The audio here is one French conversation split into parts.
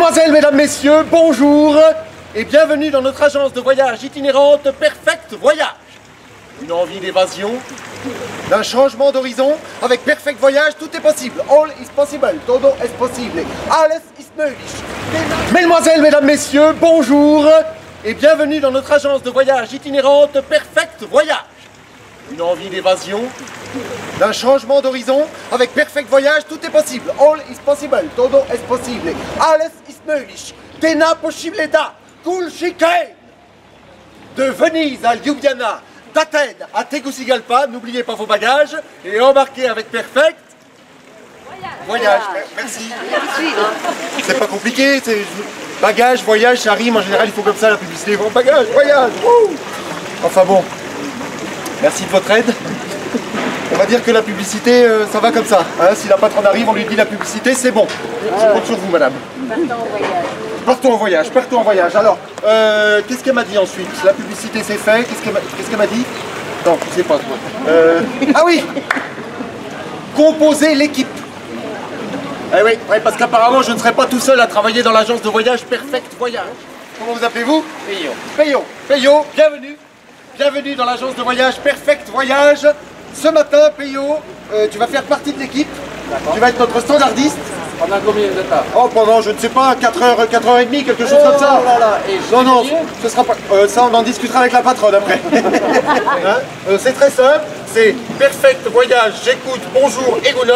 Mesdemoiselles, mesdames, messieurs, bonjour et bienvenue dans notre agence de voyage itinérante Perfect Voyage. Une envie d'évasion, d'un changement d'horizon. Avec Perfect Voyage, tout est possible. All is possible, todo es possible. Alles ist möglich. Mesdemoiselles, mesdames, messieurs, bonjour et bienvenue dans notre agence de voyage itinérante Perfect Voyage. Une envie d'évasion, d'un changement d'horizon. Avec Perfect Voyage, tout est possible. All is possible, todo es possible. Alles ist möglich. Tena possible da, Kulchike. De Venise à Ljubljana, d'Athènes à Tegucigalpa, n'oubliez pas vos bagages et embarquez avec Perfect Voyage. Merci. C'est pas compliqué, c'est bagage, voyage, ça rime, en général il faut comme ça la publicité. Bon, bagage, voyage. Enfin bon, merci de votre aide. On va dire que la publicité, ça va comme ça. Hein, si la patronne arrive, on lui dit la publicité, c'est bon. Je compte sur vous, madame. Partons en voyage. Partons en voyage, partons en voyage. Alors, qu'est-ce qu'elle m'a dit ensuite? La publicité c'est fait, qu'est-ce qu'elle m'a dit? Non, je sais pas. Ah oui, composer l'équipe. Eh oui, parce qu'apparemment je ne serai pas tout seul à travailler dans l'agence de voyage Perfect Voyage. Comment vous appelez-vous? Peyo. Peyo. Peyo, bienvenue. Bienvenue dans l'agence de voyage Perfect Voyage. Ce matin, Peyo, tu vas faire partie de l'équipe. Tu vas être notre standardiste. Pendant combien de temps? Oh, pendant, je ne sais pas, 4h30, quelque chose comme ça. Voilà. Et Non, ce sera pas... ça, on en discutera avec la patronne après. Hein, c'est très simple, c'est Perfect Voyage, j'écoute, bonjour et Gounon.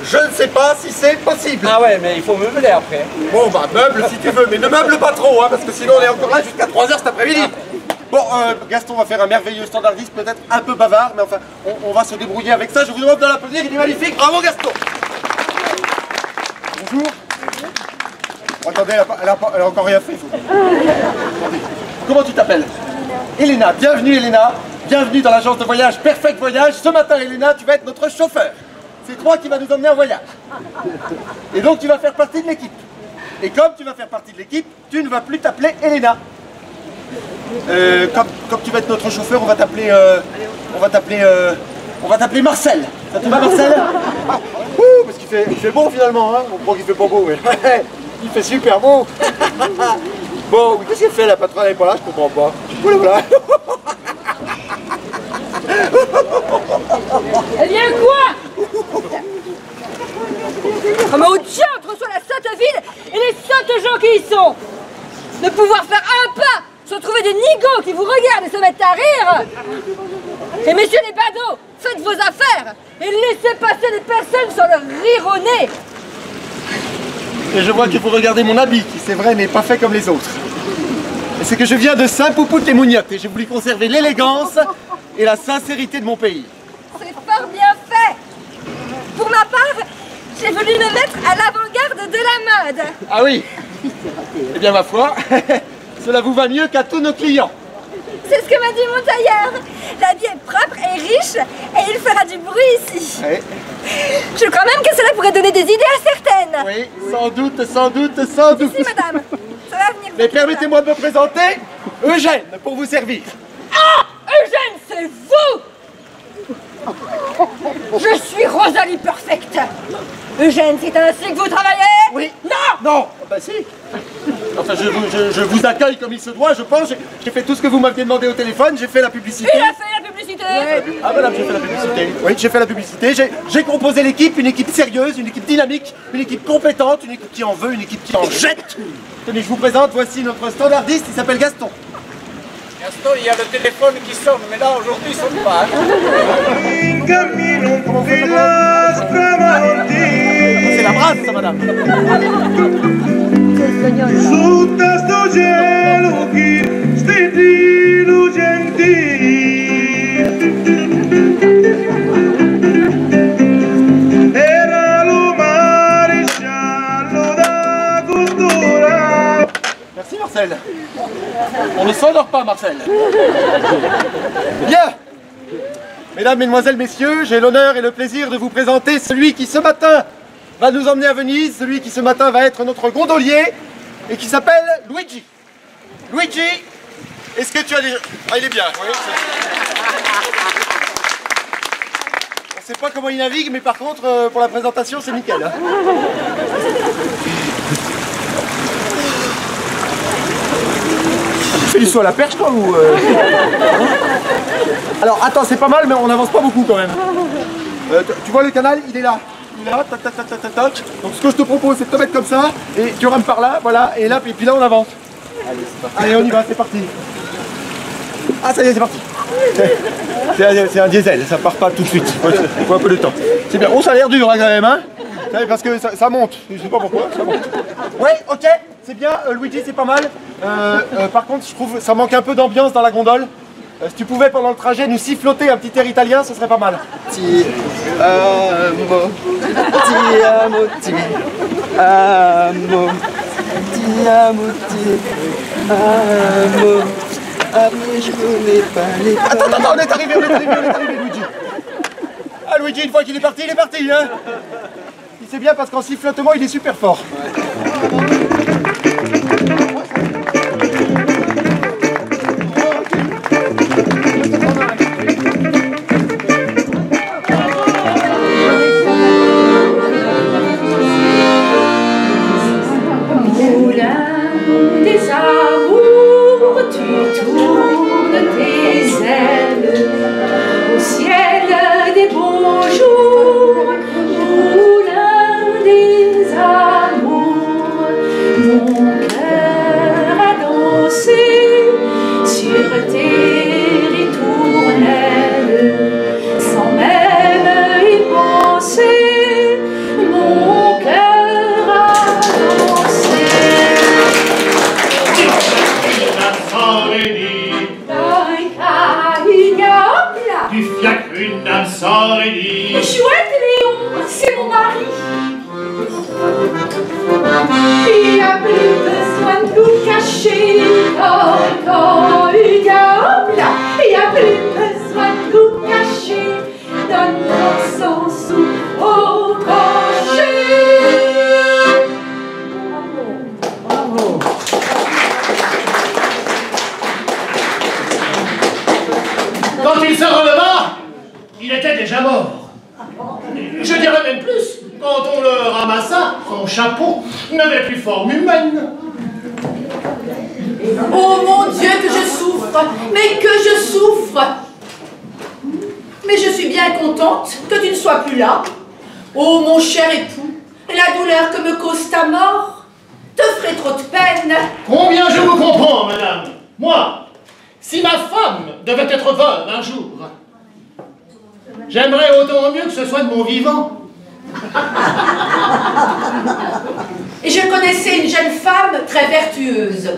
Je ne sais pas si c'est possible. Ah ouais, mais il faut meubler après. Bon, bah, meuble si tu veux, mais ne meuble pas trop, hein, parce que sinon on est encore là jusqu'à 3h cet après-midi. Bon, Gaston va faire un merveilleux standardiste, peut-être un peu bavard, mais enfin, on va se débrouiller avec ça. Je vous demande de l'applaudir, il est magnifique. Bravo, Gaston. Bonjour. Oh, attendez, elle a encore rien fait. Attendez. Comment tu t'appelles? Elena. Bienvenue, Elena. Bienvenue dans l'agence de voyage Perfect Voyage. Ce matin, Elena, tu vas être notre chauffeur. C'est toi qui vas nous emmener en voyage. Et donc, tu vas faire partie de l'équipe. Et comme tu vas faire partie de l'équipe, tu ne vas plus t'appeler Elena. Comme tu vas être notre chauffeur, on va t'appeler Marcel. Ça te va, Marcel? Parce qu'il fait beau finalement, hein. On croit qu'il fait pas beau, mais il fait super beau. Bon, qu'est-ce qu'elle fait la patronne? Elle n'est pas là, je comprends pas. Voilà. Elle vient quoi? Comment au diable reçoit la sainte ville et les saintes gens qui y sont? Ne pouvoir faire un pas, se trouver des nigauds qui vous regardent et se mettent à rire. Et messieurs les badauds, faites vos affaires et laissez passer les personnes sans leur rire au nez. Et je vois que vous regardez mon habit, qui c'est vrai n'est pas fait comme les autres. Et c'est que je viens de Saint-Poupout-les-Mougnottes et j'ai voulu conserver l'élégance et la sincérité de mon pays. C'est fort bien fait. Pour ma part, j'ai voulu me mettre à l'avant-garde de la mode. Ah oui? Eh bien ma foi, cela vous va mieux qu'à tous nos clients. C'est ce que m'a dit mon tailleur. L'habit est propre et riche et il fera du bruit ici. Oui. Je crois même que cela pourrait donner des idées à certaines. Oui, sans doute, sans doute, sans doute. Si, madame. Ça va venir. Mais permettez-moi de me présenter, Eugène, pour vous servir. Ah, Eugène, c'est vous. Je suis Rosalie Perfect. Eugène, c'est ainsi que vous travaillez? Oui. Non. Non. Ah bah si. Enfin, je vous accueille comme il se doit, je pense. J'ai fait tout ce que vous m'aviez demandé au téléphone, j'ai fait la publicité. Il a fait la publicité. Ah madame, j'ai fait la publicité. Oui, j'ai fait la publicité. J'ai composé l'équipe, une équipe sérieuse, une équipe dynamique, une équipe compétente, une équipe qui en veut, une équipe qui en jette. Tenez, je vous présente, voici notre standardiste, il s'appelle Gaston. Gaston, il y a le téléphone qui sonne, mais là aujourd'hui il sonne pas. C'est la brasse, ça, madame. Merci, Marcel. On ne s'endort pas, Marcel. Bien. Mesdames, Mesdemoiselles, Messieurs, j'ai l'honneur et le plaisir de vous présenter celui qui ce matin va nous emmener à Venise, celui qui ce matin va être notre gondolier et qui s'appelle Luigi. Luigi, est-ce que tu as déjà... Ah, il est bien, oui. On ne sait pas comment il navigue, mais par contre, pour la présentation, c'est nickel. Hein. fais du saut à la perche, toi, ou... Alors, attends, c'est pas mal, mais on n'avance pas beaucoup, quand même. Tu vois le canal, il est là. Il est là, tac, tac, tac, tac, tac, tac. Donc, ce que je te propose, c'est de te mettre comme ça, et tu rames par là, voilà, et là, et puis là, on avance. Allez, c'est parti. Allez, on y va, c'est parti. Ah, ça y est, c'est parti. C'est un diesel, ça part pas tout de suite. Il faut un peu de temps. C'est bien. Oh, ça a l'air dur, hein, quand même, hein. Parce que ça monte, je sais pas pourquoi, ça monte. Ouais, ok, c'est bien, Luigi, c'est pas mal. Par contre, je trouve ça manque un peu d'ambiance dans la gondole. Si tu pouvais, pendant le trajet, nous siffloter un petit air italien, ce serait pas mal. Ti amo, ti amo, ti amo, ti amo, ti amo. Ah, mais je connais pas les... Attends, on est arrivé, Luigi. Ah, Luigi, une fois qu'il est parti, hein. C'est bien parce qu'en sifflotement, il est super fort. Des amours, tu tournes tes ailes au ciel des beaux jours. Moulin des amours, mon cœur a dansé sur tes ritournelles sans même y penser. Mon cœur a dansé. Tu fiacres une dame sans rédit. Chouette Léon, c'est mon mari. Il a plus besoin de nous cacher. Quand il a il a plus besoin de nous cacher. Donne ton sens au crochet. Bravo. Quand il se releva, il était déjà mort. Je dirais même plus, quand on le ramassa, son chapeau n'avait plus forme humaine. Oh mon Dieu, que je souffre, mais que je souffre. Mais je suis bien contente que tu ne sois plus là. Oh mon cher époux, la douleur que me cause ta mort te ferait trop de peine. Combien je vous comprends, madame. Moi, si ma femme devait être veuve un jour, j'aimerais autant mieux que ce soit de mon vivant. Et je connaissais une jeune femme très vertueuse.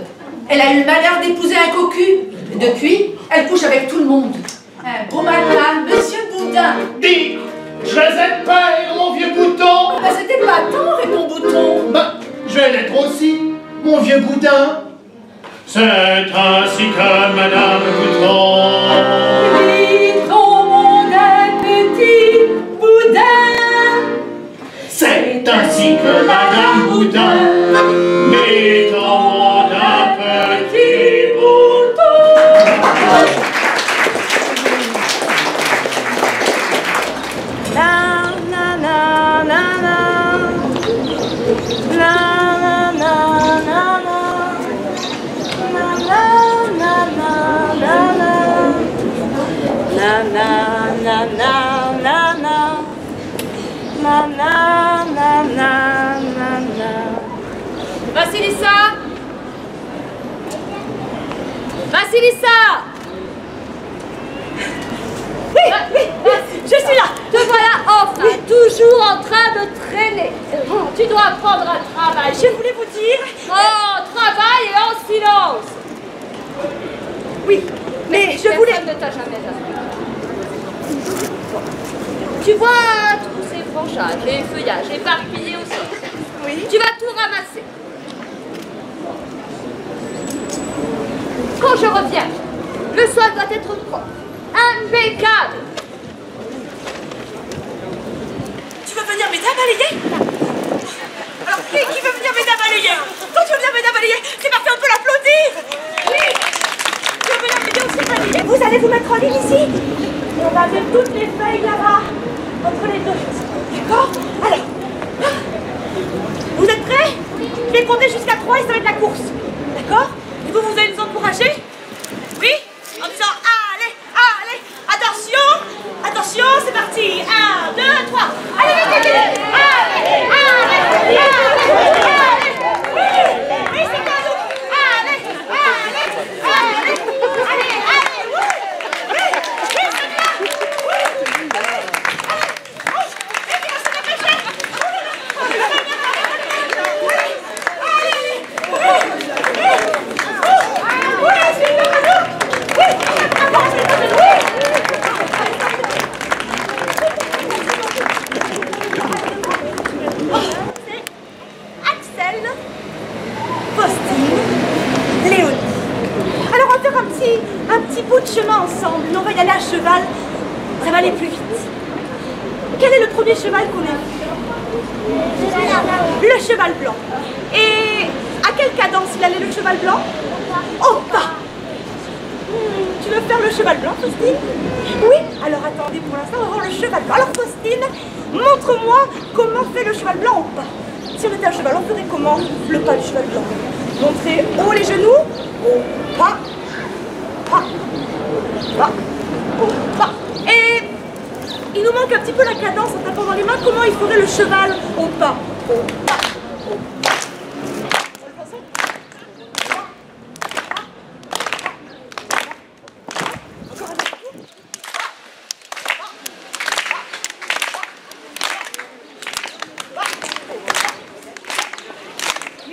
Elle a eu le malheur d'épouser un cocu. Depuis, elle couche avec tout le monde. Un beau matin, Monsieur Boudin. Dis, je vais être père, mon vieux bouton. Ben, c'était pas tendre, et ton bouton. Ben, je vais l'être aussi, mon vieux boudin. C'est ainsi que Madame Bouton. Dit-on, mon petit Boudin. C'est ainsi que Madame Boudin. Mettons un petit bouton. Na na na na na. Na na na na na. Na na na na na. Na na na na na na. Na na na na na na. Vasilissa! Vasilissa! Oui, je suis là. Te voilà enfin, toujours en train de traîner. Tu dois prendre un travail. Je voulais vous dire. Oh, travail et en silence. Oui, mais je voulais. Personne ne t'a jamais appris. Tu vois tous ces branchages et feuillages éparpillés au sol. Oui. Tu vas tout ramasser. Quand je reviens, le sol doit être propre. Impeccable. Tu veux venir m'aider à balayer? Alors, qui veut venir m'aider à balayer? Toi, tu veux venir m'aider à balayer? C'est parfait, on peut l'applaudir! Oui! Tu veux venir m'aider aussi à balayer? Vous allez vous mettre en ligne ici? Et on va mettre toutes les feuilles là-bas, entre les deux. D'accord? Alors, vous êtes prêts? Je vais compter jusqu'à 3 et ça va être la course. D'accord? Et vous allez nous encourager? un petit bout de chemin ensemble, mais on va y aller à cheval, ça va aller plus vite. Quel est le premier cheval qu'on a vu? Le cheval blanc. Et à quelle cadence il allait le cheval blanc? Au pas. Tu veux faire le cheval blanc, Faustine? Oui. Alors attendez, pour l'instant, on va voir le cheval blanc. Alors Faustine, montre-moi comment fait le cheval blanc au pas. Si on était un cheval, on ferait comment le pas du cheval blanc? Montrez haut les genoux, au pas, pas, pas, au pas. Et il nous manque un petit peu la cadence en tapant dans les mains. Comment il ferait le cheval au pas? Au pas, au pas.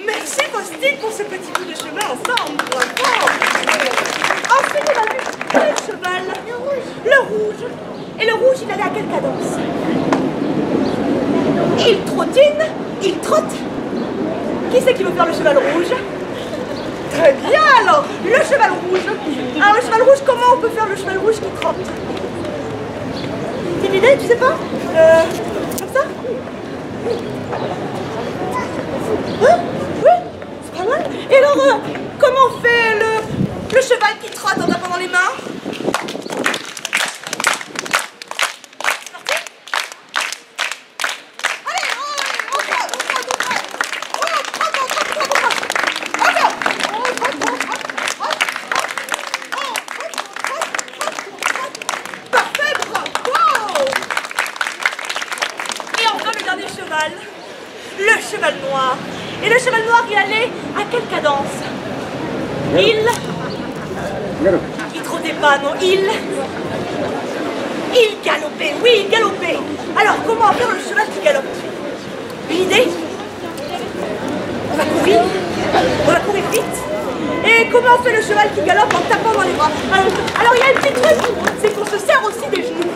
Merci Faustine pour ce petit bout de chemin ensemble. Bravo. Ensuite, on a vu quel cheval? Le rouge. Et le rouge, il allait à quelle cadence? Il trottine, il trotte. Qui c'est qui veut faire le cheval rouge? Très bien alors, le cheval rouge. Alors le cheval rouge, comment on peut faire le cheval rouge qui trotte? C'est une idée, tu sais pas? Comme ça? Hein? Oui, c'est pas mal. Et alors, comment on fait le cheval qui trotte en tapant dans les mains? Le cheval noir. Et le cheval noir, il allait à quelle cadence? Il trottait pas, non, il galopait, oui, il galopait. Alors, comment faire le cheval qui galope? Une idée? On va courir vite. Et comment on fait le cheval qui galope en tapant dans les bras? Alors il y a un petit truc, c'est qu'on se sert aussi des genoux.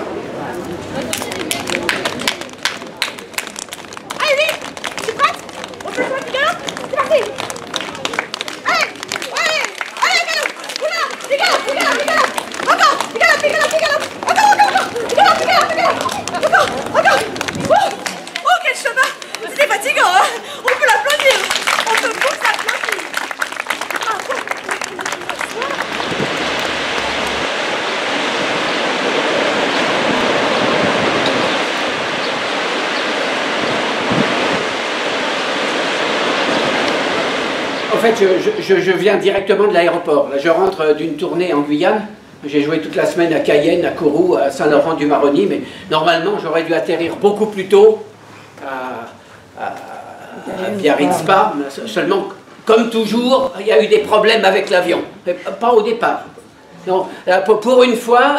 En fait, je viens directement de l'aéroport. Là, je rentre d'une tournée en Guyane. J'ai joué toute la semaine à Cayenne, à Kourou, à Saint-Laurent-du-Maroni, mais normalement, j'aurais dû atterrir beaucoup plus tôt à Biarritz-Spa. Seulement, comme toujours, il y a eu des problèmes avec l'avion. Pas au départ. Non, pour une fois,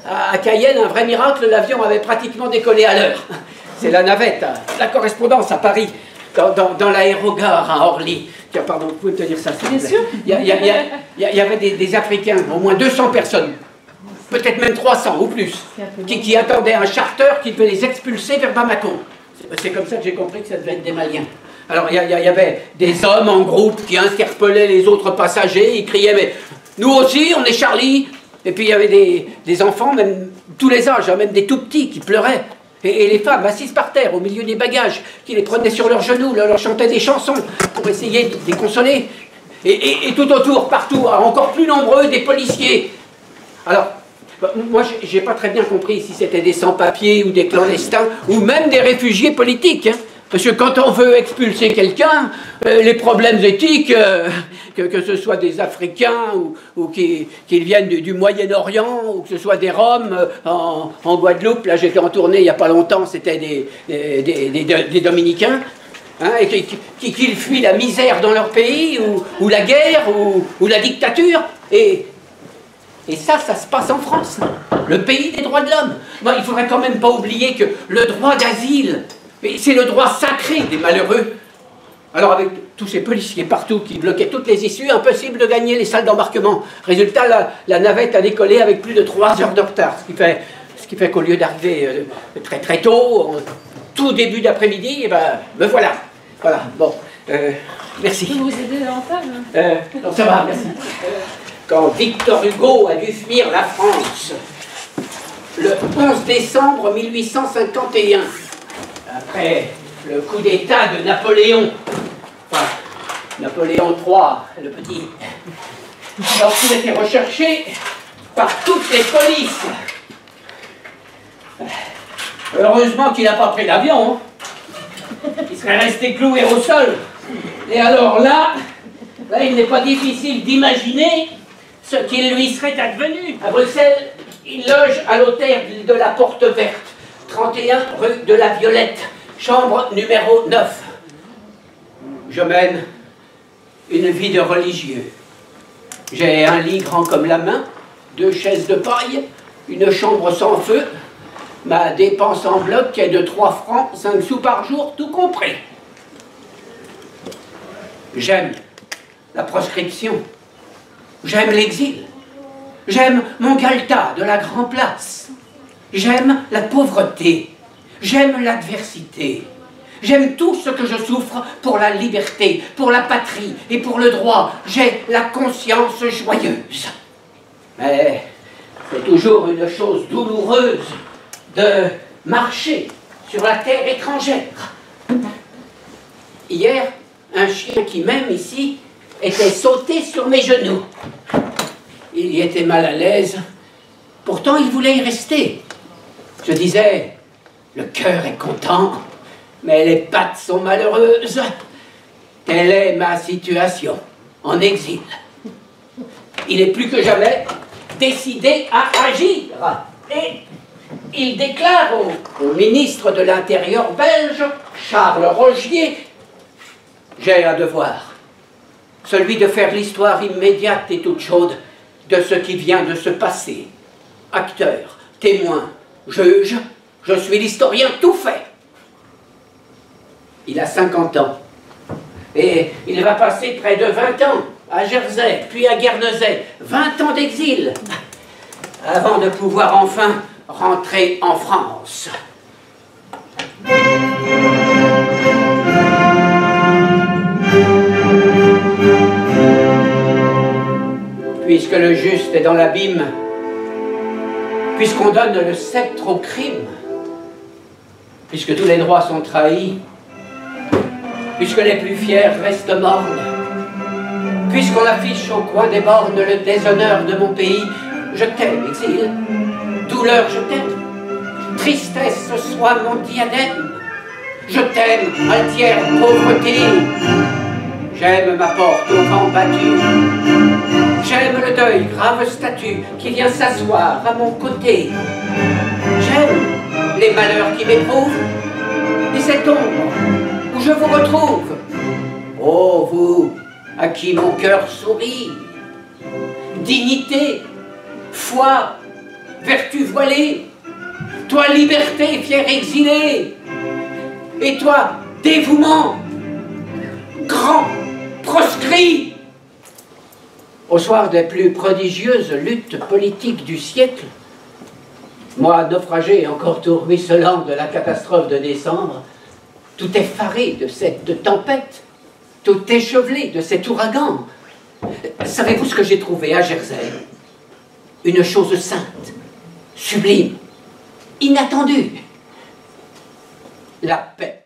à Cayenne, un vrai miracle, l'avion avait pratiquement décollé à l'heure. C'est la navette, la correspondance à Paris, dans l'aérogare à Orly. Tiens, pardon, vous pouvez me tenir ça, s'il vous plaît. Bien sûr. Il y avait des Africains, au moins 200 personnes, peut-être même 300 ou plus, qui attendaient un charter qui devait les expulser vers Bamako. C'est comme ça que j'ai compris que ça devait être des Maliens. Alors il y avait des hommes en groupe qui interpellaient les autres passagers, ils criaient « mais nous aussi, on est Charlie !» Et puis il y avait des enfants, même tous les âges, même des tout petits qui pleuraient. Et les femmes assises par terre, au milieu des bagages, qui les prenaient sur leurs genoux, leur chantaient des chansons pour essayer de les consoler. Et tout autour, partout, encore plus nombreux, des policiers. Alors, moi, j'ai pas très bien compris si c'était des sans-papiers ou des clandestins, ou même des réfugiés politiques. Hein. Parce que quand on veut expulser quelqu'un, les problèmes éthiques, que ce soit des Africains ou qu'ils viennent du Moyen-Orient, ou que ce soit des Roms en Guadeloupe, là j'étais en tournée il n'y a pas longtemps, c'était des Dominicains, hein, et qu'ils fuient la misère dans leur pays, ou la guerre, ou la dictature, et ça se passe en France, le pays des droits de l'homme. Bon, il ne faudrait quand même pas oublier que le droit d'asile, c'est le droit sacré des malheureux. Alors avec tous ces policiers partout qui bloquaient toutes les issues, impossible de gagner les salles d'embarquement. Résultat, la navette a décollé avec plus de 3 heures de retard, ce qui fait qu'au lieu d'arriver très très tôt, tout début d'après-midi, et ben, me voilà. Voilà, bon, merci. Je peux vous aider davantage? Non, ça va, merci. quand Victor Hugo a dû fuir la France, le 11 décembre 1851, après le coup d'État de Napoléon, enfin, Napoléon III, le petit, lorsqu'il était recherché par toutes les polices. Heureusement qu'il n'a pas pris l'avion, hein. Il serait resté cloué au sol. Et alors là, il n'est pas difficile d'imaginer ce qu'il lui serait advenu. À Bruxelles, il loge à l'hôtel de la Porte Verte, 31 rue de la Violette, chambre numéro 9. Je mène une vie de religieux. J'ai un lit grand comme la main, 2 chaises de paille, une chambre sans feu. Ma dépense en bloc est de 3 francs, 5 sous par jour, tout compris. J'aime la proscription. J'aime l'exil. J'aime mon Galta de la Grand Place. J'aime la pauvreté. J'aime l'adversité. J'aime tout ce que je souffre pour la liberté, pour la patrie et pour le droit. J'ai la conscience joyeuse. Mais c'est toujours une chose douloureuse de marcher sur la terre étrangère. Hier, un chien qui m'aime ici était sauté sur mes genoux. Il y était mal à l'aise, pourtant il voulait y rester. Je disais, le cœur est content, mais les pattes sont malheureuses. Telle est ma situation, en exil. Il est plus que jamais décidé à agir. Et il déclare au ministre de l'Intérieur belge, Charles Rogier, « J'ai un devoir, celui de faire l'histoire immédiate et toute chaude de ce qui vient de se passer. Acteur, témoin, juge, je suis l'historien tout fait. » Il a 50 ans, et il va passer près de 20 ans à Jersey, puis à Guernesey, 20 ans d'exil, avant de pouvoir enfin rentrer en France. Puisque le juste est dans l'abîme, puisqu'on donne le sceptre au crime, puisque tous les droits sont trahis, puisque les plus fiers restent mornes, puisqu'on affiche au coin des bornes le déshonneur de mon pays, je t'aime, exil. Douleur, je t'aime. Tristesse, sois mon diadème. Je t'aime, altière pauvreté. J'aime ma porte au vent battu. J'aime le deuil, grave statue, qui vient s'asseoir à mon côté. J'aime les malheurs qui m'éprouvent, et cette ombre où je vous retrouve. Oh, vous, à qui mon cœur sourit. Dignité, foi, vertu voilée, toi liberté, fier exilé, et toi dévouement, grand proscrit. Au soir des plus prodigieuses luttes politiques du siècle, moi naufragé encore tout ruisselant de la catastrophe de décembre, tout effaré de cette tempête, tout échevelé de cet ouragan, savez-vous ce que j'ai trouvé à Jersey? Une chose sainte, sublime, inattendue. La paix.